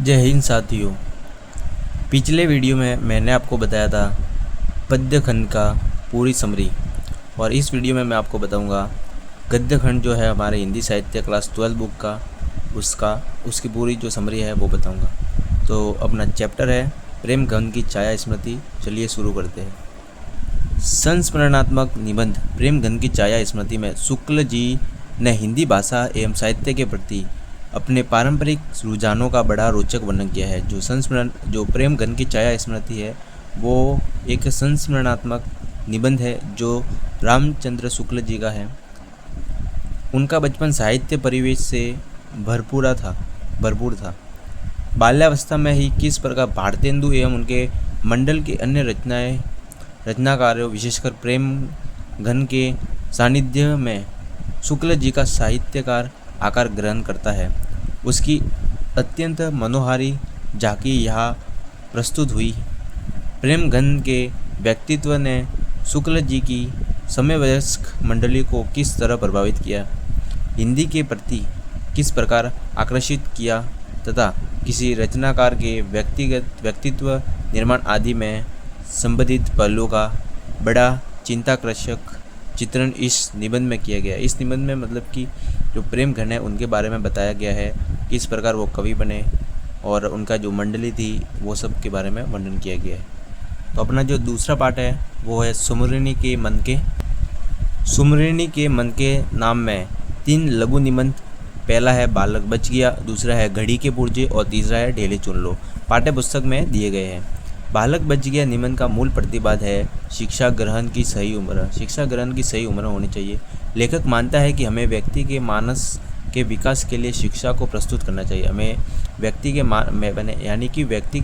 जय हिंद साथियों। पिछले वीडियो में मैंने आपको बताया था पद्य खंड का पूरी समरी, और इस वीडियो में मैं आपको बताऊंगा गद्य खंड जो है हमारे हिंदी साहित्य क्लास 12 बुक का उसकी पूरी जो समरी है वो बताऊंगा। तो अपना चैप्टर है प्रेम घन की छाया स्मृति। चलिए शुरू करते हैं। संस्मरणात्मक निबंध प्रेम घन की छाया स्मृति में शुक्ल जी ने हिंदी भाषा एवं साहित्य के प्रति अपने पारंपरिक रुझानों का बड़ा रोचक वर्णन किया है। जो प्रेम घन की छाया स्मृति है वो एक संस्मरणात्मक निबंध है जो रामचंद्र शुक्ल जी का है। उनका बचपन साहित्य परिवेश से भरपूर था। बाल्यावस्था में ही किस प्रकार भारतेंदु एवं उनके मंडल के अन्य रचनाकारों विशेषकर प्रेम घन के सानिध्य में शुक्ल जी का साहित्यकार आकार ग्रहण करता है, उसकी अत्यंत मनोहारी झांकी यहाँ प्रस्तुत हुई। प्रेम घन के व्यक्तित्व ने शुक्ल जी की समवयस्क मंडली को किस तरह प्रभावित किया, हिंदी के प्रति किस प्रकार आकर्षित किया तथा किसी रचनाकार के व्यक्तित्व निर्माण आदि में संबंधित पहलुओं का बड़ा चिंताकर्षक चित्रण इस निबंध में किया गया। इस निबंध में मतलब कि जो प्रेम घन है उनके बारे में बताया गया है, किस प्रकार वो कवि बने और उनका जो मंडली थी वो सब के बारे में वर्णन किया गया है। तो अपना जो दूसरा पार्ट है वो है सुमरिणी के मन के नाम में 3 लघु निबंध। पहला है बालक बच गया, दूसरा है घड़ी के पुर्जे और तीसरा है ढेले चुन लो। पाठ्य पुस्तक में दिए गए हैं। बालक बच गया निबंध का मूल प्रतिपाद है शिक्षा ग्रहण की सही उम्र होनी चाहिए। लेखक मानता है कि हमें व्यक्ति के मानस के विकास के लिए शिक्षा को प्रस्तुत करना चाहिए। हमें व्यक्ति के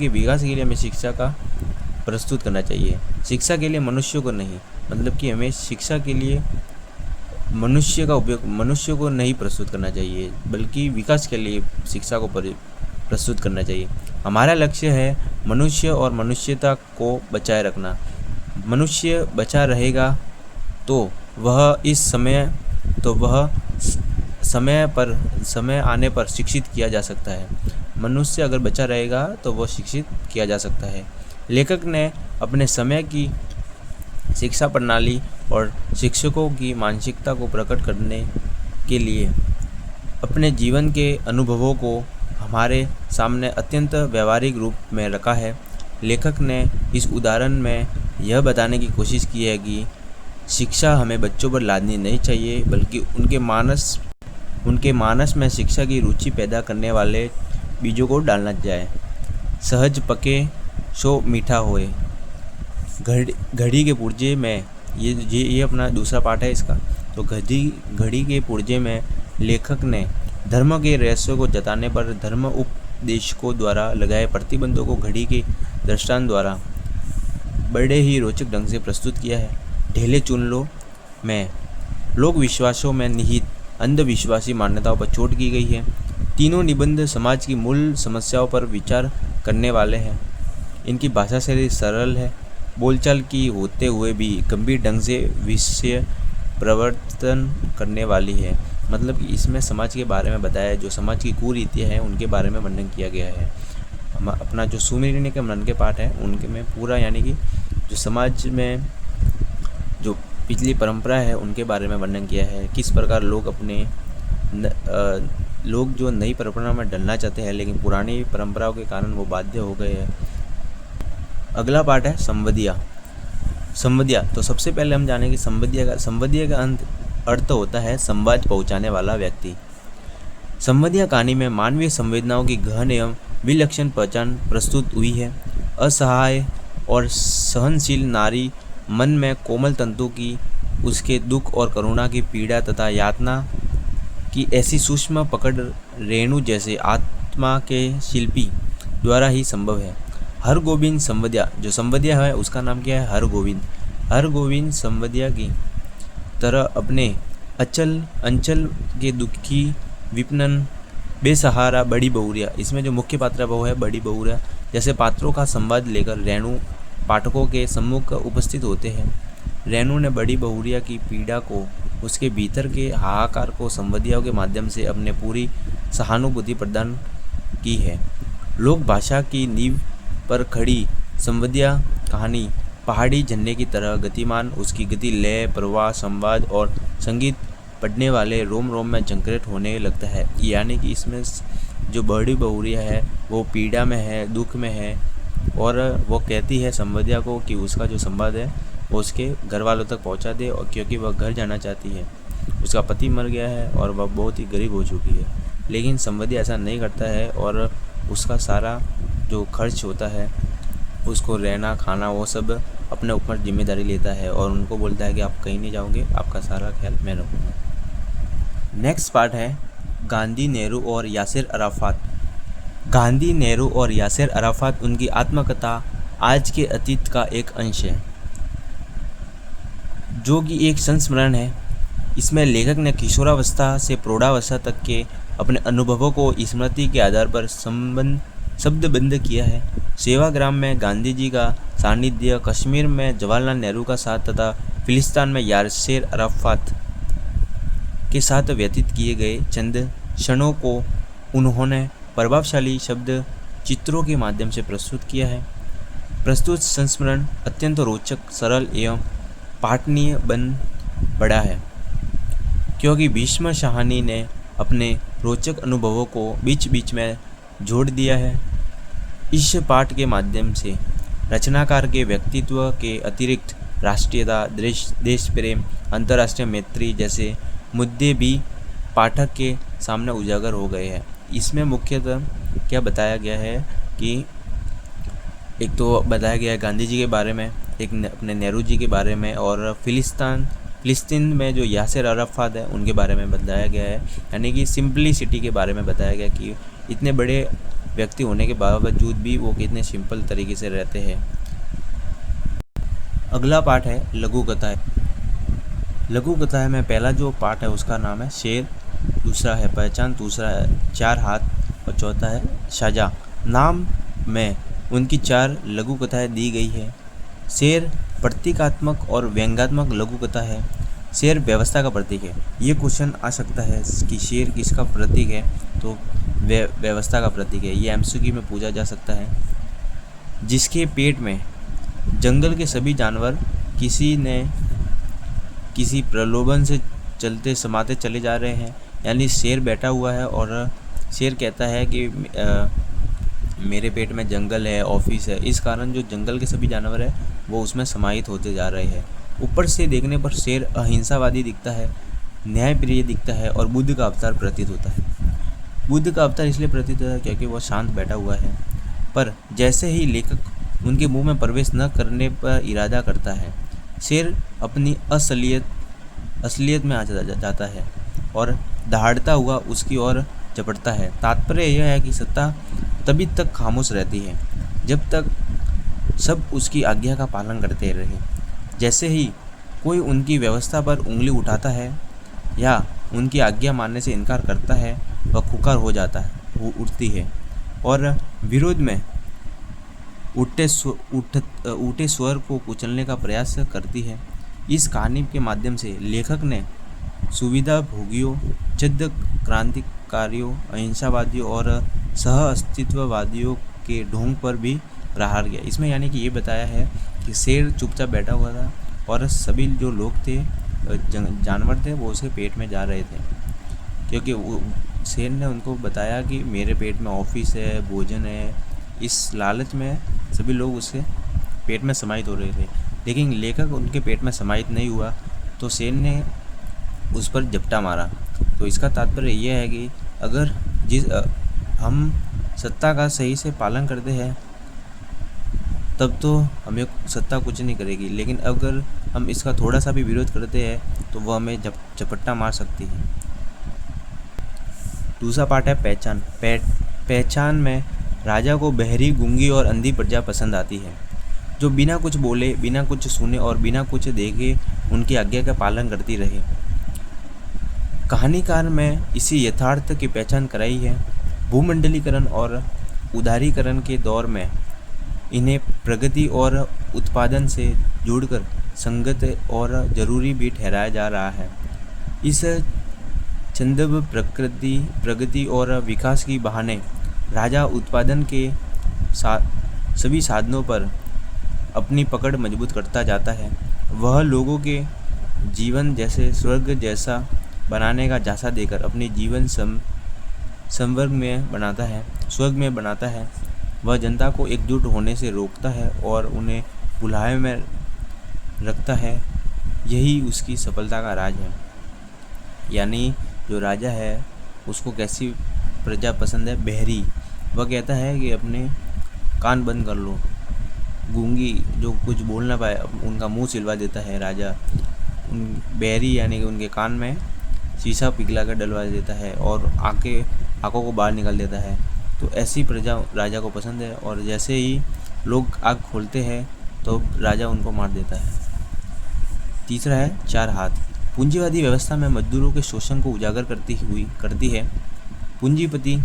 विकास के लिए हमें शिक्षा का प्रस्तुत करना चाहिए, शिक्षा के लिए मनुष्य को नहीं। मतलब कि हमें शिक्षा के लिए मनुष्य को नहीं प्रस्तुत करना चाहिए, बल्कि विकास के लिए शिक्षा को प्रस्तुत करना चाहिए। हमारा लक्ष्य है मनुष्य और मनुष्यता को बचाए रखना। मनुष्य बचा रहेगा तो वह समय आने पर शिक्षित किया जा सकता है। मनुष्य अगर बचा रहेगा तो वह शिक्षित किया जा सकता है। लेखक ने अपने समय की शिक्षा प्रणाली और शिक्षकों की मानसिकता को प्रकट करने के लिए अपने जीवन के अनुभवों को हमारे सामने अत्यंत व्यवहारिक रूप में रखा है। लेखक ने इस उदाहरण में यह बताने की कोशिश की है कि शिक्षा हमें बच्चों पर लादनी नहीं चाहिए, बल्कि उनके मानस में शिक्षा की रुचि पैदा करने वाले बीजों को डालना जाए। सहज पके सो मीठा होए। घड़ी के पुर्जे में ये अपना दूसरा पार्ट है इसका। तो घड़ी के पुर्जे में लेखक ने धर्म के रहस्यों को जताने पर धर्म उपदेशकों द्वारा लगाए प्रतिबंधों को घड़ी के दृष्टांत द्वारा बड़े ही रोचक ढंग से प्रस्तुत किया है। ढेले चुन लो में लोक विश्वासों में निहित अंधविश्वासी मान्यताओं पर चोट की गई है। तीनों निबंध समाज की मूल समस्याओं पर विचार करने वाले हैं। इनकी भाषा शैली सरल है, बोलचाल की होते हुए भी गंभीर ढंग से विषय प्रवर्तन करने वाली है। मतलब कि इसमें समाज के बारे में बताया है, जो समाज की कुरीतियाँ हैं उनके बारे में वर्णन किया गया है। अपना जो सुमरिणी के मन के पाठ है उनके में पूरा यानी कि जो समाज में जो पिछली परंपरा है उनके बारे में वर्णन किया है। किस प्रकार लोग जो नई परंपरा में डलना चाहते हैं लेकिन पुरानी परंपराओं के कारण वो बाध्य हो गए हैं। अगला पार्ट है संवदिया। तो सबसे पहले हम जानेंगे संवदिया का अर्थ होता है संवाद पहुंचाने वाला व्यक्ति। संवदिया कहानी में मानवीय संवेदनाओं की गहन एवं विलक्षण पहचान प्रस्तुत हुई है। असहाय और सहनशील नारी मन में कोमल तंतु की उसके दुख और करुणा की पीड़ा तथा यातना की ऐसी सूक्ष्म पकड़ रेणु जैसे आत्मा के शिल्पी द्वारा ही संभव है। हरगोविंद संवदिया, जो संवदिया है उसका नाम क्या है हरगोविंद संवदिया की तरह अपने अंचल के दुखी विपणन बेसहारा बड़ी बहुरिया, इसमें जो मुख्य पात्र है वो है बड़ी बहुरिया, जैसे पात्रों का संवाद लेकर रेणु पाठकों के सम्मुख उपस्थित होते हैं। रेणु ने बड़ी बहुरिया की पीड़ा को, उसके भीतर के हाहाकार को संवदियाओं के माध्यम से अपने पूरी सहानुभूति प्रदान की है। लोक भाषा की नींव पर खड़ी संवद्या कहानी पहाड़ी झरने की तरह गतिमान, उसकी गति, लय, प्रवाह, संवाद और संगीत पढ़ने वाले रोम रोम में झंकरेट होने लगता है। यानी कि इसमें जो बड़ी बहुरिया है वो पीड़ा में है, दुख में है, और वो कहती है संवद्या को कि उसका जो संवाद है वो उसके घर वालों तक पहुंचा दे, और क्योंकि वह घर जाना चाहती है। उसका पति मर गया है और वह बहुत ही गरीब हो चुकी है, लेकिन संवद्या ऐसा नहीं करता है और उसका सारा जो खर्च होता है, उसको रहना खाना वो सब अपने ऊपर जिम्मेदारी लेता है और उनको बोलता है कि आप कहीं नहीं जाओगे, आपका सारा ख्याल मैं रखूँगा। नेक्स्ट पार्ट है गांधी, नेहरू और यासिर अराफात। गांधी, नेहरू और यासिर अराफात उनकी आत्मकथा आज के अतीत का एक अंश है, जो कि एक संस्मरण है। इसमें लेखक ने किशोरावस्था से प्रौढ़ावस्था तक के अपने अनुभवों को स्मृति के आधार पर शब्दबंद किया है। सेवाग्राम में गांधी जी का सानिध्य, कश्मीर में जवाहरलाल नेहरू का साथ तथा फिलिस्तीन में यासिर अराफात के साथ व्यतीत किए गए चंद क्षणों को उन्होंने प्रभावशाली शब्द चित्रों के माध्यम से प्रस्तुत किया है। प्रस्तुत संस्मरण अत्यंत रोचक, सरल एवं पाठनीय बन पड़ा है, क्योंकि भीष्म शाहनी ने अपने रोचक अनुभवों को बीच बीच में जोड़ दिया है। इस पाठ के माध्यम से रचनाकार के व्यक्तित्व के अतिरिक्त राष्ट्रीयता, देश प्रेम, अंतर्राष्ट्रीय मैत्री जैसे मुद्दे भी पाठक के सामने उजागर हो गए हैं। इसमें मुख्यतः क्या बताया गया है कि एक तो बताया गया है गांधी जी के बारे में, एक अपने नेहरू जी के बारे में, और फिलिस्तीन में जो यासिर अराफात है उनके बारे में बताया गया है। यानी कि सिंपलिसिटी के बारे में बताया गया कि इतने बड़े व्यक्ति होने के बावजूद भी वो कितने सिंपल तरीके से रहते हैं। अगला पार्ट है लघु कथाएं। लघु कथाएं में पहला जो पार्ट है उसका नाम है शेर, दूसरा है पहचान, दूसरा है चार हाथ और चौथा है शाजा। नाम में उनकी 4 लघु कथाएं दी गई है। शेर प्रतीकात्मक और व्यंग्यात्मक लघु कथा है। शेर व्यवस्था का प्रतीक है। ये क्वेश्चन आ सकता है कि शेर किसका प्रतीक है, तो व्यवस्था का प्रतीक है। ये एमसीक्यू में पूछा जा सकता है। जिसके पेट में जंगल के सभी जानवर किसी प्रलोभन से चलते समाते चले जा रहे हैं, यानी शेर बैठा हुआ है और शेर कहता है कि मेरे पेट में जंगल है, ऑफिस है, इस कारण जो जंगल के सभी जानवर है वो उसमें समाहित होते जा रहे हैं। ऊपर से देखने पर शेर अहिंसावादी दिखता है, न्यायप्रिय दिखता है और बुद्ध का अवतार प्रतीत होता है। बुद्ध का अवतार इसलिए प्रतीत होता है क्योंकि वह शांत बैठा हुआ है, पर जैसे ही लेखक उनके मुंह में प्रवेश न करने पर इरादा करता है, शेर अपनी असलियत में आ जाता है और दहाड़ता हुआ उसकी ओर झपटता है। तात्पर्य यह है कि सत्ता तभी तक खामोश रहती है जब तक सब उसकी आज्ञा का पालन करते रहे। जैसे ही कोई उनकी व्यवस्था पर उंगली उठाता है या उनकी आज्ञा मानने से इनकार करता है, वह खुकार हो जाता है, वो उठती है और विरोध में उठे स्वर को कुचलने का प्रयास करती है। इस कहानी के माध्यम से लेखक ने सुविधा भोगियों, जद्द क्रांतिकारियों, अहिंसावादियों और सह अस्तित्ववादियों के ढोंग पर भी प्रहार किया। इसमें यानी कि ये बताया है कि शेर चुपचाप बैठा हुआ था और सभी जो लोग थे, जानवर थे, वो उसके पेट में जा रहे थे, क्योंकि वो शेर ने उनको बताया कि मेरे पेट में ऑफिस है, भोजन है। इस लालच में सभी लोग उसके पेट में समाहित हो रहे थे, लेकिन लेखक उनके पेट में समाहित नहीं हुआ तो शेर ने उस पर झपटा मारा। तो इसका तात्पर्य यह है कि अगर हम सत्ता का सही से पालन करते हैं तब तो हमें सत्ता कुछ नहीं करेगी, लेकिन अगर हम इसका थोड़ा सा भी विरोध करते हैं तो वह हमें झपट्टा मार सकती है। दूसरा पार्ट है पहचान। पहचान में राजा को बहरी, गूंगी और अंधी प्रजा पसंद आती है, जो बिना कुछ बोले, बिना कुछ सुने और बिना कुछ देखे उनकी आज्ञा का पालन करती रहे। कहानीकार में इसी यथार्थ की पहचान कराई है। भूमंडलीकरण और उदारीकरण के दौर में इन्हें प्रगति और उत्पादन से जोड़कर संगत और जरूरी भी ठहराया जा रहा है। इस छंदब प्रगति और विकास की बहाने राजा उत्पादन के सभी साधनों पर अपनी पकड़ मजबूत करता जाता है। वह लोगों के जीवन जैसे स्वर्ग जैसा बनाने का झांसा देकर अपनी जीवन स्वर्ग में बनाता है। वह जनता को एकजुट होने से रोकता है और उन्हें भुलाए में रखता है। यही उसकी सफलता का राज है। यानी जो राजा है उसको कैसी प्रजा पसंद है? बहरी। वह कहता है कि अपने कान बंद कर लो। गूंगी जो कुछ बोल ना पाए उनका मुंह सिलवा देता है राजा। बहरी यानी कि उनके कान में शीशा पिघला कर डलवा देता है और आंखों को बाहर निकाल देता है। तो ऐसी प्रजा राजा को पसंद है, और जैसे ही लोग आँख खोलते हैं तो राजा उनको मार देता है। तीसरा है चार हाथ। पूंजीवादी व्यवस्था में मजदूरों के शोषण को उजागर करती है। पूंजीपति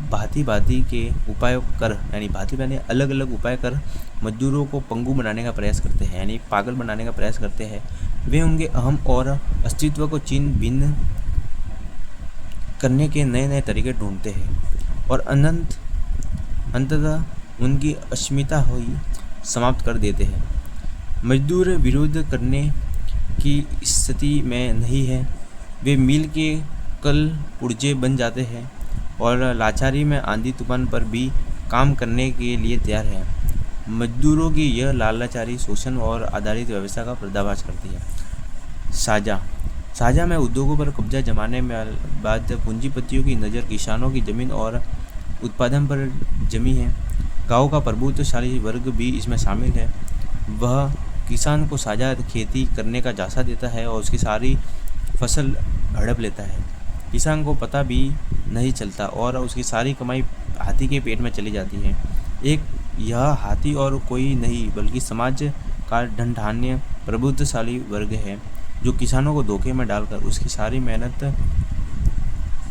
भांति भांति के उपाय कर, यानी भांति अलग अलग उपाय कर मजदूरों को पंगु बनाने का प्रयास करते हैं, यानी पागल बनाने का प्रयास करते हैं। वे उनके अहम और अस्तित्व को छीन भिन्न करने के नए नए तरीके ढूंढते हैं और अंततः उनकी अस्मिता हुई समाप्त कर देते हैं। मजदूर विरोध करने की स्थिति में नहीं है। वे मिल के कल पुर्जे बन जाते हैं और लाचारी में आंधी तूफान पर भी काम करने के लिए तैयार है। मजदूरों की यह लाचारी शोषण और आधारित व्यवस्था का पर्दाफाश करती है। साझा में उद्योगों पर कब्जा जमाने में बाद पूंजीपतियों की नज़र किसानों की ज़मीन और उत्पादन पर जमी है। गांव का प्रभुत्वशाली वर्ग भी इसमें शामिल है। वह किसान को साझा खेती करने का झांसा देता है और उसकी सारी फसल हड़प लेता है। किसान को पता भी नहीं चलता और उसकी सारी कमाई हाथी के पेट में चली जाती है। यह हाथी और कोई नहीं बल्कि समाज का ढंढान्य प्रभुत्वशाली वर्ग है, जो किसानों को धोखे में डालकर उसकी सारी मेहनत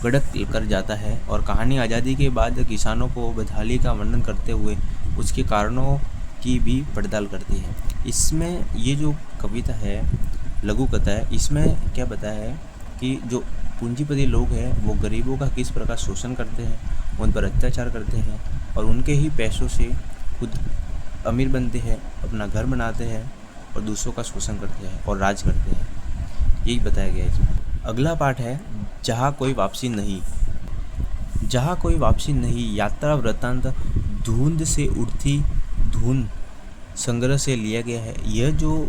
गड़क कर जाता है। और कहानी आज़ादी के बाद किसानों को बदहाली का वर्णन करते हुए उसके कारणों की भी पड़ताल करती है। इसमें ये जो कविता है, लघु कथा है, इसमें क्या बताया है कि जो पूंजीपति लोग हैं वो गरीबों का किस प्रकार शोषण करते हैं, उन पर अत्याचार करते हैं और उनके ही पैसों से खुद अमीर बनते हैं, अपना घर बनाते हैं और दूसरों का शोषण करते हैं और राज करते हैं। यही बताया गया है इसमें। अगला पार्ट है जहाँ कोई वापसी नहीं। जहाँ कोई वापसी नहीं यात्रा वृत्तांत धुंध से उठती धुन संग्रह से लिया गया है। यह जो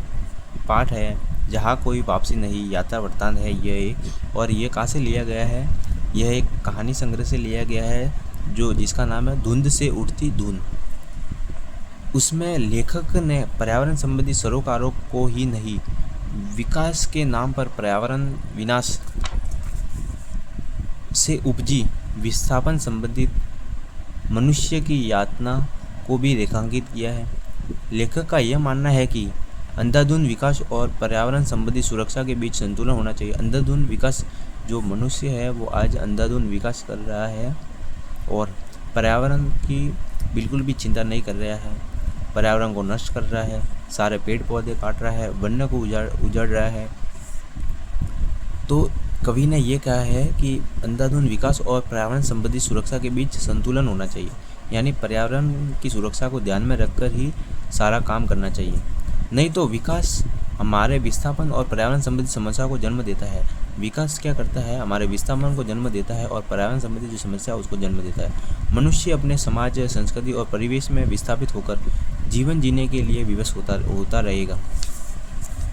पाठ है जहाँ कोई वापसी नहीं यात्रा वृत्तांत है और ये कहाँ से लिया गया है? यह एक कहानी संग्रह से लिया गया है जिसका नाम है धुंध से उठती धुन। उसमें लेखक ने पर्यावरण संबंधी सरोकारों को ही नहीं, विकास के नाम पर पर्यावरण विनाश से उपजी विस्थापन संबंधित मनुष्य की यातना को भी रेखांकित किया है। लेखक का यह मानना है कि अंधाधुंध विकास और पर्यावरण संबंधी सुरक्षा के बीच संतुलन होना चाहिए। अंधाधुंध विकास, जो मनुष्य है वो आज अंधाधुंध विकास कर रहा है और पर्यावरण की बिल्कुल भी चिंता नहीं कर रहा है। पर्यावरण को नष्ट कर रहा है, सारे पेड़ पौधे काट रहा है, वन्य को उजाड़ रहा है। तो कवि ने ये कहा है कि अंधाधुंध विकास और पर्यावरण संबंधी सुरक्षा के बीच संतुलन होना चाहिए, यानी पर्यावरण की सुरक्षा को ध्यान में रखकर ही सारा काम करना चाहिए। नहीं तो विकास हमारे विस्थापन और पर्यावरण संबंधी समस्या को जन्म देता है। विकास क्या करता है? हमारे विस्थापन को जन्म देता है और पर्यावरण संबंधी जो समस्या है उसको जन्म देता है। मनुष्य अपने समाज, संस्कृति और परिवेश में विस्थापित होकर जीवन जीने के लिए विवश होता रहेगा।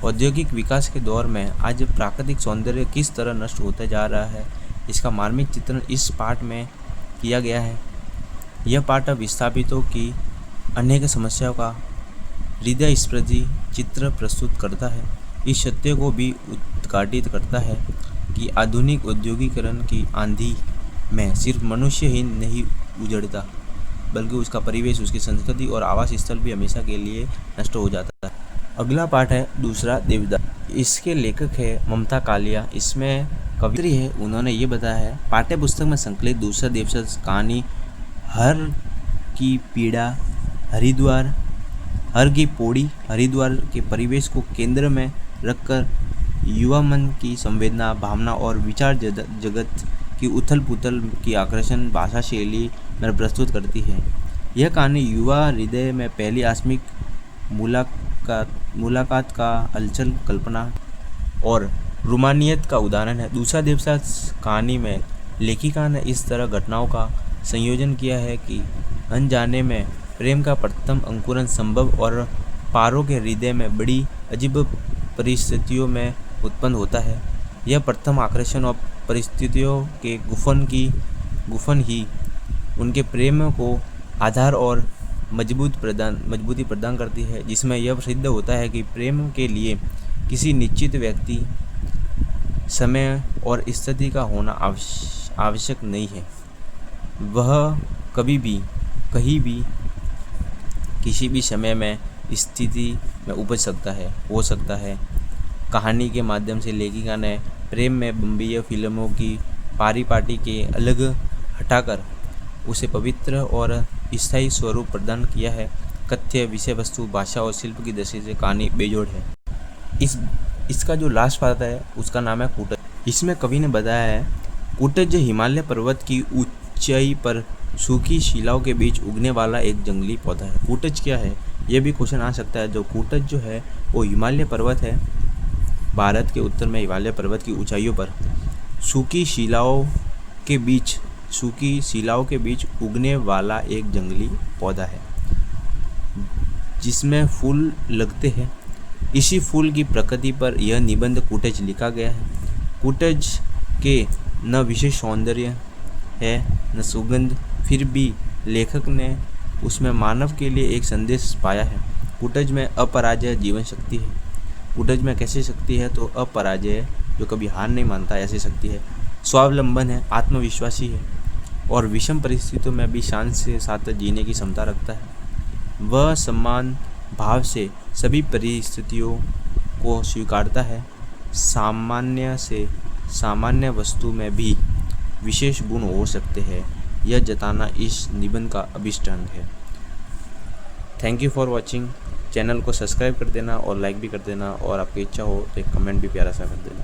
औद्योगिक विकास के दौर में आज प्राकृतिक सौंदर्य किस तरह नष्ट होता जा रहा है, इसका मार्मिक चित्रण इस पाठ में किया गया है। यह पाठ विस्थापितों की अनेक समस्याओं का हृदयस्पर्शी चित्र प्रस्तुत करता है। इस सत्य को भी उद्घाटित करता है कि आधुनिक औद्योगिकरण की आंधी में सिर्फ मनुष्य ही नहीं उजड़ता, बल्कि उसका परिवेश, उसकी संस्कृति और आवास स्थल भी हमेशा के लिए नष्ट हो जाता है। अगला पाठ है दूसरा देवदास। इसके लेखक है ममता कालिया। इसमें कवित्री है, उन्होंने ये बताया है, पाठ्य पुस्तक में संकलित दूसरा देवदास कहानी हर की पीड़ा, हर की पौड़ी, हरिद्वार के परिवेश को केंद्र में रखकर युवा मन की संवेदना, भावना और विचार जगत की उथल पुथल की आकर्षण भाषा शैली में प्रस्तुत करती है। यह कहानी युवा हृदय में पहली आकस्मिक मुलाकात का हलचल कल्पना और रोमानियत का उदाहरण है। दूसरा देवदास कहानी में लेखिका ने इस तरह घटनाओं का संयोजन किया है कि अनजाने में प्रेम का प्रथम अंकुरन संभव और पारों के हृदय में बड़ी अजीब परिस्थितियों में उत्पन्न होता है। यह प्रथम आकर्षण और परिस्थितियों के गुफन ही उनके प्रेम को आधार और मजबूती प्रदान करती है, जिसमें यह सिद्ध होता है कि प्रेम के लिए किसी निश्चित व्यक्ति, समय और स्थिति का होना आवश्यक नहीं है। वह कभी भी, कहीं भी, किसी भी समय में, स्थिति में हो सकता है। कहानी के माध्यम से लेखिका ने प्रेम में बम्बई फिल्मों की पारिपाटी के अलग हटाकर उसे पवित्र और स्थायी स्वरूप प्रदान किया है। कथ्य, विषय वस्तु, भाषा और शिल्प की दृष्टि से कहानी बेजोड़ है। इसका जो लास्ट पार्ट है उसका नाम है कूटज। इसमें कवि ने बताया है, कूटज हिमालय पर्वत की ऊंचाई पर सूखी शिलाओं के बीच उगने वाला एक जंगली पौधा है। कूटज क्या है, यह भी क्वेश्चन आ सकता है। जो कूटज जो है वो हिमालय पर्वत है, भारत के उत्तर में हिमालय पर्वत की ऊंचाइयों पर सूखी शिलाओं के बीच उगने वाला एक जंगली पौधा है जिसमें फूल लगते हैं। इसी फूल की प्रकृति पर यह निबंध कूटज लिखा गया है। कूटज के न विशेष सौंदर्य है न सुगंध, फिर भी लेखक ने उसमें मानव के लिए एक संदेश पाया है। कूटज में अपराजय जीवन शक्ति है। कूटज में कैसी शक्ति है, तो अपराजय, जो कभी हार नहीं मानता, ऐसी शक्ति है। स्वावलंबन है, आत्मविश्वासी है और विषम परिस्थितियों में भी शांत से साथ जीने की क्षमता रखता है। वह सम्मान भाव से सभी परिस्थितियों को स्वीकारता है। सामान्य से सामान्य वस्तु में भी विशेष गुण हो सकते हैं, यह जताना इस निबंध का अभिष्ट अंग है। Thank you for watching. Channel को सब्सक्राइब कर देना और लाइक भी कर देना, और आपकी इच्छा हो तो एक कमेंट भी प्यारा सा कर देना।